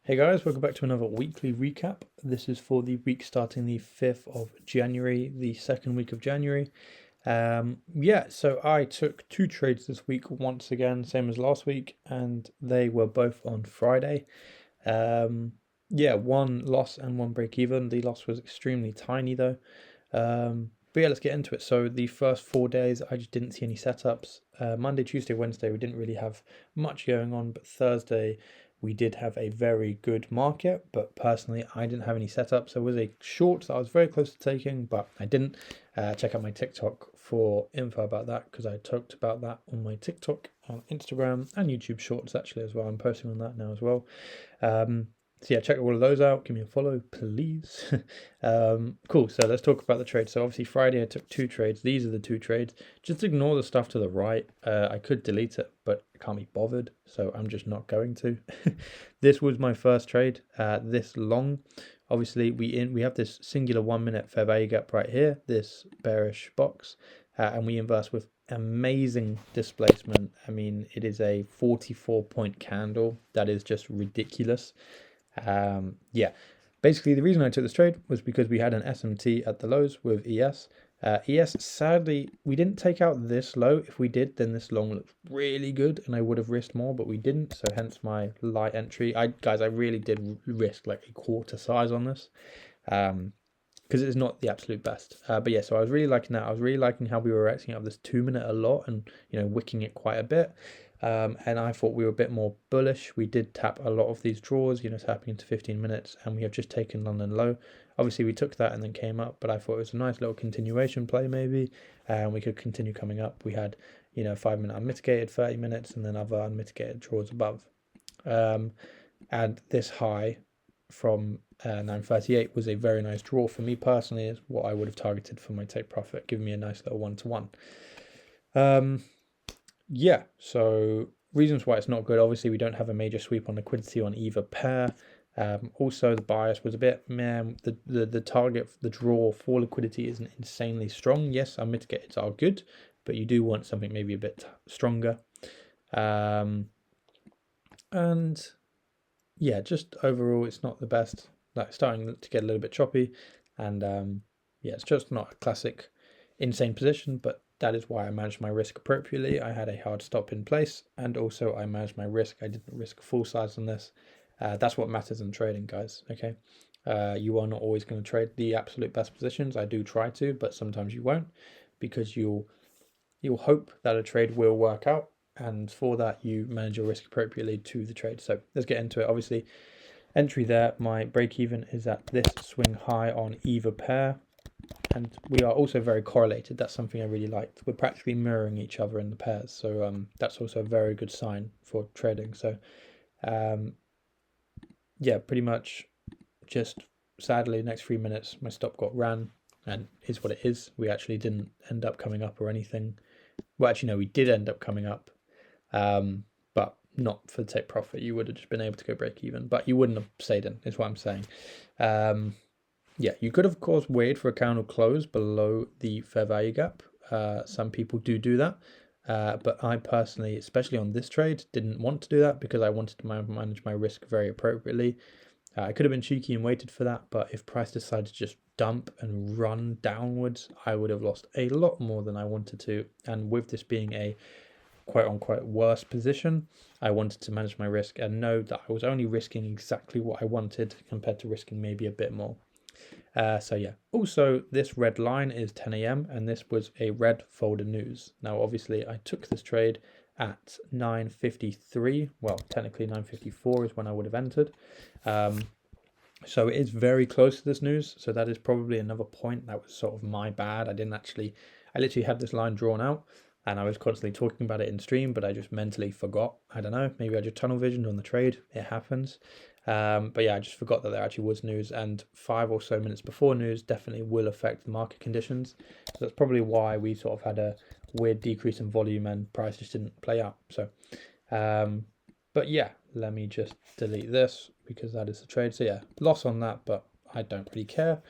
Hey guys, welcome back to another weekly recap. This is for the week starting the 5th of January, the second week of January. So I took two trades this week once again, same as last week, and they were both on Friday. One loss and one break even. The loss was extremely tiny though. Let's get into it. So the first 4 days, I just didn't see any setups. Monday, Tuesday, Wednesday, we didn't really have much going on, but Thursday, we did have a very good market. But personally, I didn't have any setups. There was a short that I was very close to taking, but I didn't. Check out my TikTok for info about that because I talked about that on my TikTok, on Instagram, and YouTube Shorts actually as well. I'm posting on that now as well. Check all of those out. Give me a follow, please. Cool. So let's talk about the trade. So obviously Friday I took two trades. These are the two trades. Just ignore the stuff to the right. I could delete it, but I can't be bothered, so I'm just not going to. This was my first trade. This long. Obviously we have this singular 1 minute fair value gap right here. This bearish box, and we inverse with amazing displacement. I mean, it is a 44-point candle. That is just ridiculous. Basically the reason I took this trade was because we had an SMT at the lows with ES. ES, sadly, we didn't take out this low. If we did, then this long looked really good and I would have risked more, but we didn't. So hence my light entry. I really did risk like a quarter size on this. Because it's not the absolute best. So I was really liking that. I was really liking how we were acting out this 2 minute a lot and, wicking it quite a bit. And I thought we were a bit more bullish. We did tap a lot of these draws, tapping into 15 minutes, and we have just taken London low. Obviously, we took that and then came up, but I thought it was a nice little continuation play maybe, and we could continue coming up. We had, 5 minute unmitigated, 30 minutes, and then other unmitigated draws above. And this high from 938 was a very nice draw for me personally, is what I would have targeted for my take profit, giving me a nice little 1-to-1. So reasons why it's not good. Obviously, we don't have a major sweep on liquidity on either pair. Also, the bias was a bit, man, the target, the draw for liquidity isn't insanely strong. Yes, our mitigators are good, but you do want something maybe a bit stronger. Just overall, it's not the best. Like starting to get a little bit choppy, and it's just not a classic insane position, but that is why I managed my risk appropriately. I had a hard stop in place, and also I managed my risk. I didn't risk full size on this. That's what matters in trading, guys. Okay, you are not always going to trade the absolute best positions. I do try to, but sometimes you won't, because you'll hope that a trade will work out, and for that you manage your risk appropriately to the trade. So let's get into it. Obviously, entry there, my break even is at this swing high on either pair, and we are also very correlated. That's something I really liked. We're practically mirroring each other in the pairs, so that's also a very good sign for trading. So pretty much just sadly next 3 minutes my stop got ran, and is what it is. We actually didn't end up coming up or anything. Well, actually no, we did end up coming up, but not for the take profit. You would have just been able to go break even, but you wouldn't have stayed in, is what I'm saying. You could of course wait for a candle close below the fair value gap. Some people do that, but I personally, especially on this trade, didn't want to do that because I wanted to manage my risk very appropriately. I could have been cheeky and waited for that, but if price decided to just dump and run downwards, I would have lost a lot more than I wanted to. And with this being a quote-unquote worse position, I wanted to manage my risk and know that I was only risking exactly what I wanted compared to risking maybe a bit more. Also this red line is 10 a.m. and this was a red folder news. Now obviously I took this trade at 9:53. Well, technically 9:54 is when I would have entered. So it is very close to this news. So that is probably another point that was sort of my bad. I literally had this line drawn out and I was constantly talking about it in stream, but I just mentally forgot. I don't know, maybe I just tunnel visioned on the trade. It happens. I just forgot that there actually was news, and 5 or so minutes before news definitely will affect the market conditions. So that's probably why we sort of had a weird decrease in volume and price just didn't play out. So, let me just delete this because that is the trade. So loss on that, but I don't really care.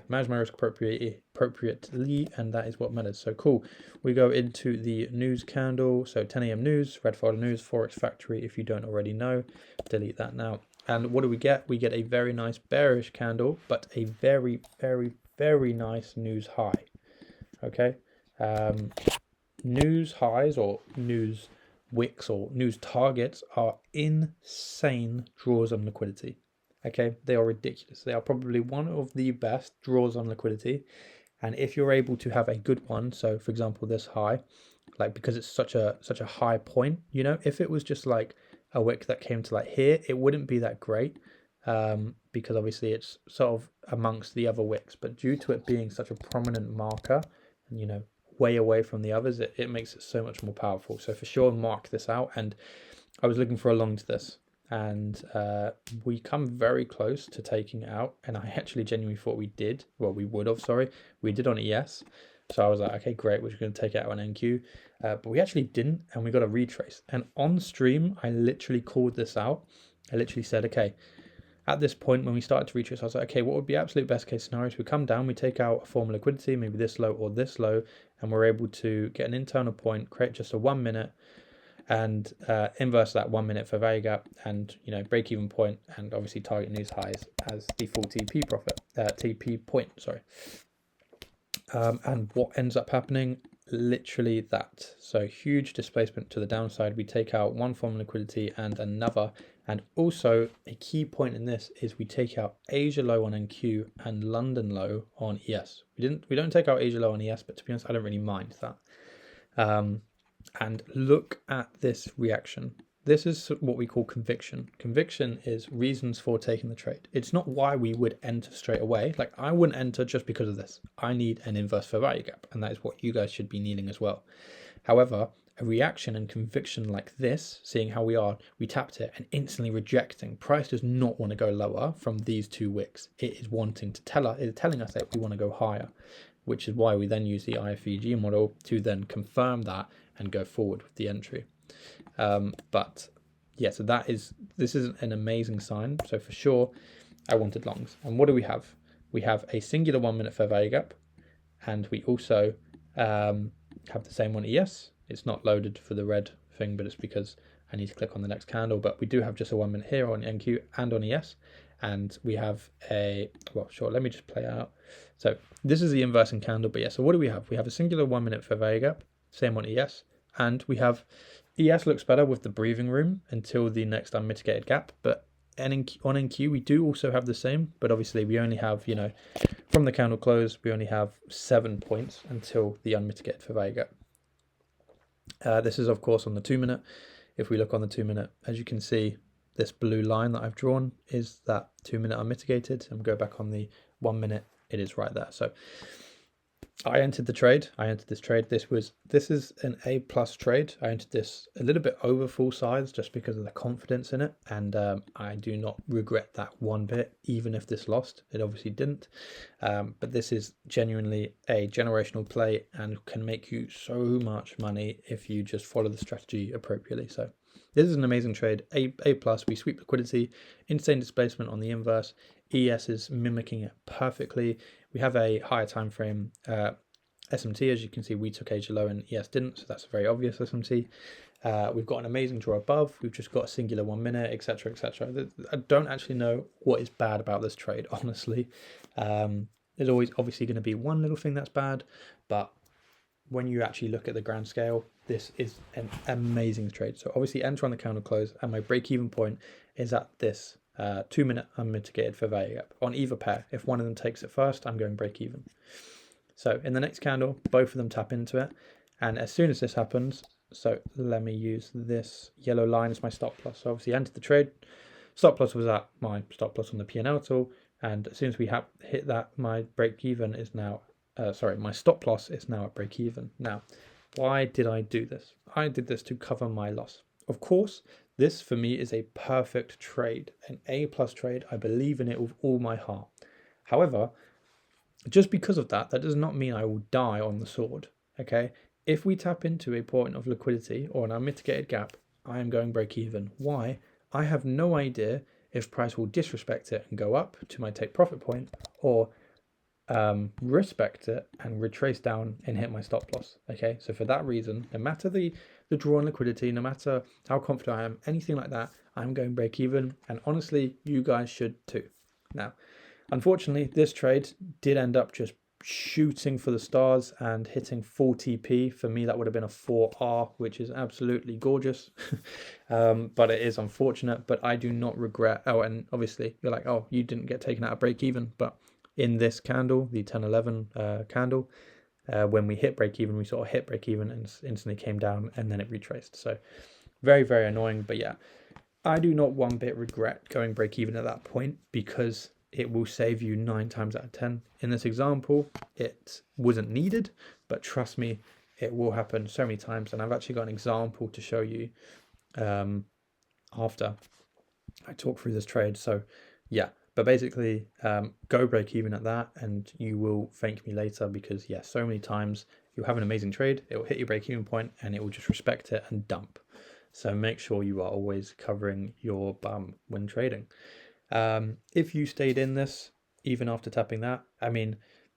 manage my risk appropriately, and that is what matters. So cool. We go into the news candle. So 10 a.m. news, red folder news, Forex Factory. If you don't already know, delete that now. And what do we get? We get a very nice bearish candle, but a very, very, very nice news high. Okay. News highs or news wicks or news targets are insane draws on liquidity. Okay, they are ridiculous. They are probably one of the best draws on liquidity. And if you're able to have a good one, so for example, this high, like because it's such a high point, you know, if it was just like a wick that came to like here, it wouldn't be that great, because obviously it's sort of amongst the other wicks. But due to it being such a prominent marker, and you know, way away from the others, it makes it so much more powerful. So for sure, mark this out. And I was looking for a long to this, and we come very close to taking it out, and I actually genuinely thought we did. Well, we would have, sorry, we did on ES. So I was like, okay, great, we're going to take it out on NQ, but we actually didn't, and we got a retrace. And on stream, I literally called this out. I literally said, okay, at this point when we started to retrace, I was like, okay, what would be absolute best case scenario? We come down, we take out a form of liquidity, maybe this low or this low, and we're able to get an internal point, create just a 1 minute, and inverse that 1 minute for value gap, and you know, break even point, and obviously target news highs as the full TP profit, TP point, sorry. And what ends up happening? Literally that. So huge displacement to the downside. We take out one form of liquidity and another. And also a key point in this is we take out Asia low on NQ and London low on ES. We don't take out Asia low on ES, but to be honest, I don't really mind that. And look at this reaction. This is what we call conviction. Conviction is reasons for taking the trade. It's not why we would enter straight away. Like I wouldn't enter just because of this. I need an inverse fair value gap, and that is what you guys should be needing as well. However, a reaction and conviction like this, seeing how we tapped it and instantly rejecting. Price does not want to go lower from these two wicks. It is wanting to telling us that we want to go higher, which is why we then use the IFVG model to then confirm that and go forward with the entry. But yeah, so this is an amazing sign. So for sure, I wanted longs. And what do we have? We have a singular 1 minute fair value gap, and we also have the same on ES. It's not loaded for the red thing, but it's because I need to click on the next candle. But we do have just a 1 minute here on NQ and on ES. And we have let me just play out. So this is the inversing candle, but yeah, so what do we have? We have a singular 1 minute fair value gap, same on ES. And we have ES looks better with the breathing room until the next unmitigated gap, but on NQ we do also have the same, but obviously we only have, you know, from the candle close we only have 7 points until the unmitigated fair value gap. This is of course on the 2 minute. If we look on the 2 minute, as you can see, this blue line that I've drawn is that 2 minute unmitigated, and go back on the 1 minute, it is right there. So I entered the trade. This is an A+ trade. I entered this a little bit over full size just because of the confidence in it, and I do not regret that one bit, even if this lost. It obviously didn't, but this is genuinely a generational play and can make you so much money if you just follow the strategy appropriately. So this is an amazing trade. A+. We sweep liquidity, insane displacement on the inverse. ES is mimicking it perfectly. We have a higher time frame SMT. As you can see, we took Asia low and ES didn't, so that's a very obvious SMT. We've got an amazing draw above. We've just got a singular 1 minute, etc., etc. I don't actually know what is bad about this trade, honestly. There's always obviously going to be one little thing that's bad, but when you actually look at the grand scale, this is an amazing trade. So obviously enter on the candle close, and my break-even point is at this 2 minute unmitigated fair value gap on either pair. If one of them takes it first, I'm going break even. So in the next candle, both of them tap into it, and as soon as this happens, so let me use this yellow line as my stop loss. So obviously entered the trade, stop loss was at my stop loss on the P&L tool, and as soon as we hit that, my break even is now my stop loss is now at break even. Now, why did I do this? I did this to cover my loss. Of course, this for me is a perfect trade, an A+ trade. I believe in it with all my heart. However, just because of that, that does not mean I will die on the sword. Okay, if we tap into a point of liquidity or an unmitigated gap, I am going break even. Why? I have no idea if price will disrespect it and go up to my take profit point, or respect it and retrace down and hit my stop loss. Okay, so for that reason, no matter the draw on liquidity, no matter how confident I am, anything like that, I'm going break even, and honestly, you guys should too. Now, unfortunately, this trade did end up just shooting for the stars and hitting 4TP. For me, that would have been a 4R, which is absolutely gorgeous. But it is unfortunate, but I do not regret. Oh, and obviously you're like, oh, you didn't get taken out of break even, but in this candle, the 1011 candle, when we hit break even, we sort of hit break even and instantly came down, and then it retraced. So very, very annoying. But yeah, I do not one bit regret going break even at that point, because it will save you 9 times out of 10. In this example, it wasn't needed, but trust me, it will happen so many times. And I've actually got an example to show you after I talk through this trade. So yeah, but basically go break even at that, and you will thank me later, because yeah, so many times you'll have an amazing trade, it will hit your break even point and it will just respect it and dump. So make sure you are always covering your bum when trading. If you stayed in this even after tapping that, I mean,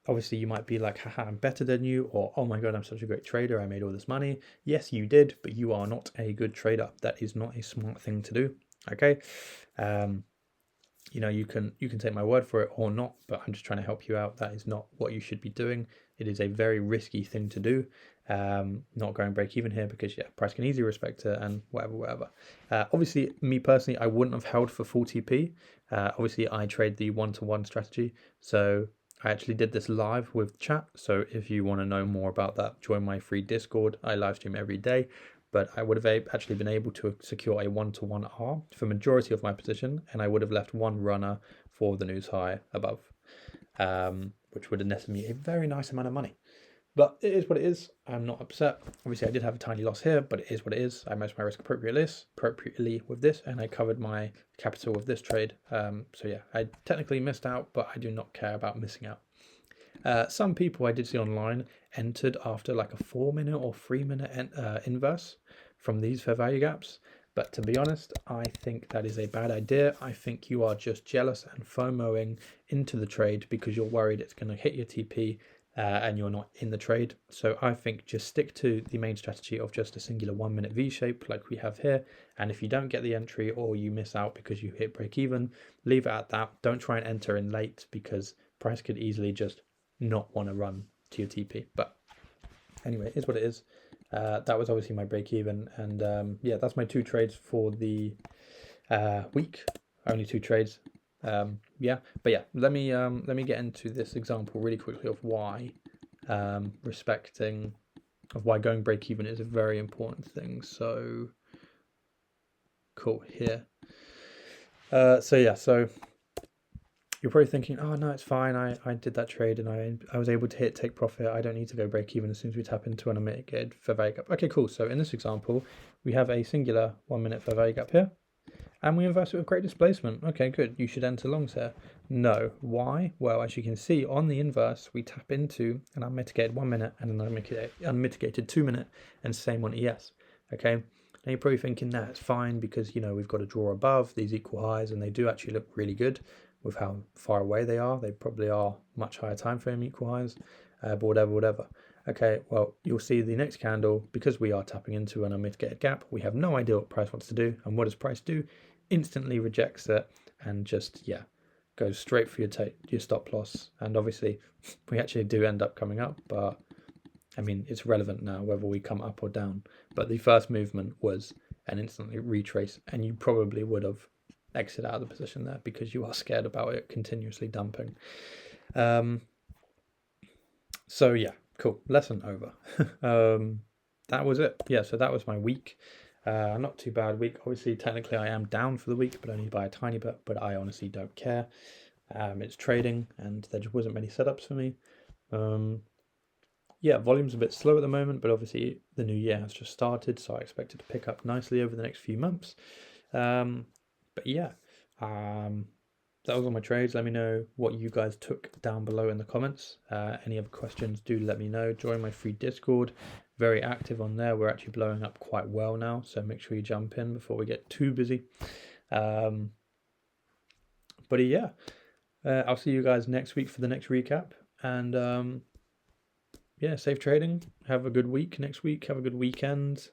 obviously you might be like, haha, I'm better than you, or oh my god, I'm such a great trader, I made all this money. Yes, you did, but you are not a good trader. That is not a smart thing to do. Okay, you know, you can take my word for it or not, but I'm just trying to help you out. That is not what you should be doing. It is a very risky thing to do. Not going break even here, because yeah, price can easily respect it and whatever. Obviously, me personally, I wouldn't have held for 4TP. Obviously, I trade the 1-to-1 strategy, so I actually did this live with chat. So if you want to know more about that, join my free Discord. I live stream every day. But I would have actually been able to secure a 1-to-1 R for majority of my position, and I would have left one runner for the news high above, which would have netted me a very nice amount of money. But it is what it is. I'm not upset. Obviously, I did have a tiny loss here, but it is what it is. I managed my risk appropriately with this, and I covered my capital with this trade. So yeah, I technically missed out, but I do not care about missing out. Some people I did see online entered after like a 4-minute or 3-minute inverse from these fair value gaps. But to be honest, I think that is a bad idea. I think you are just jealous and FOMOing into the trade because you're worried it's going to hit your TP and you're not in the trade. So I think just stick to the main strategy of just a singular 1-minute V shape like we have here. And if you don't get the entry or you miss out because you hit break even, leave it at that. Don't try and enter in late, because price could easily just not want to run to your TP. But anyway, it is what it is. That was obviously my break even, and yeah, that's my 2 trades for the week. Only 2 trades. Yeah, but yeah, let me get into this example really quickly of why why going break even is a very important thing. So cool here. So yeah, so you're probably thinking, oh no, it's fine. I did that trade and I was able to take profit. I don't need to go break even as soon as we tap into an unmitigated fair value gap. Okay, cool. So in this example, we have a singular 1-minute fair value gap here, and we inverse it with great displacement. Okay, good. You should enter longs here. No. Why? Well, as you can see on the inverse, we tap into an unmitigated 1-minute and an unmitigated 2-minute, and same on ES. Okay. Now you're probably thinking that's fine because, you know, we've got a draw above these equal highs, and they do actually look really good with how far away they are. They probably are much higher time frame equal highs, but whatever. Okay, well, you'll see the next candle, because we are tapping into an unmitigated gap, we have no idea what price wants to do. And what does price do? Instantly rejects it and just, yeah, goes straight for your stop loss. And obviously, we actually do end up coming up, but I mean, it's relevant now whether we come up or down. But the first movement was an instantly retrace, and you probably would have exit out of the position there because you are scared about it continuously dumping. So yeah, cool. Lesson over. That was it. Yeah, so that was my week. Not too bad week. Obviously, technically I am down for the week, but only by a tiny bit, but I honestly don't care. It's trading and there just wasn't many setups for me. Yeah, volume's a bit slow at the moment, but obviously the new year has just started, so I expect it to pick up nicely over the next few months. But yeah, that was all my trades. Let me know what you guys took down below in the comments. Any other questions, do let me know. Join my free Discord. Very active on there. We're actually blowing up quite well now, so make sure you jump in before we get too busy. But yeah, I'll see you guys next week for the next recap. And yeah, safe trading. Have a good week next week. Have a good weekend.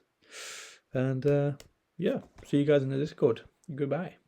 And yeah, see you guys in the Discord. Goodbye.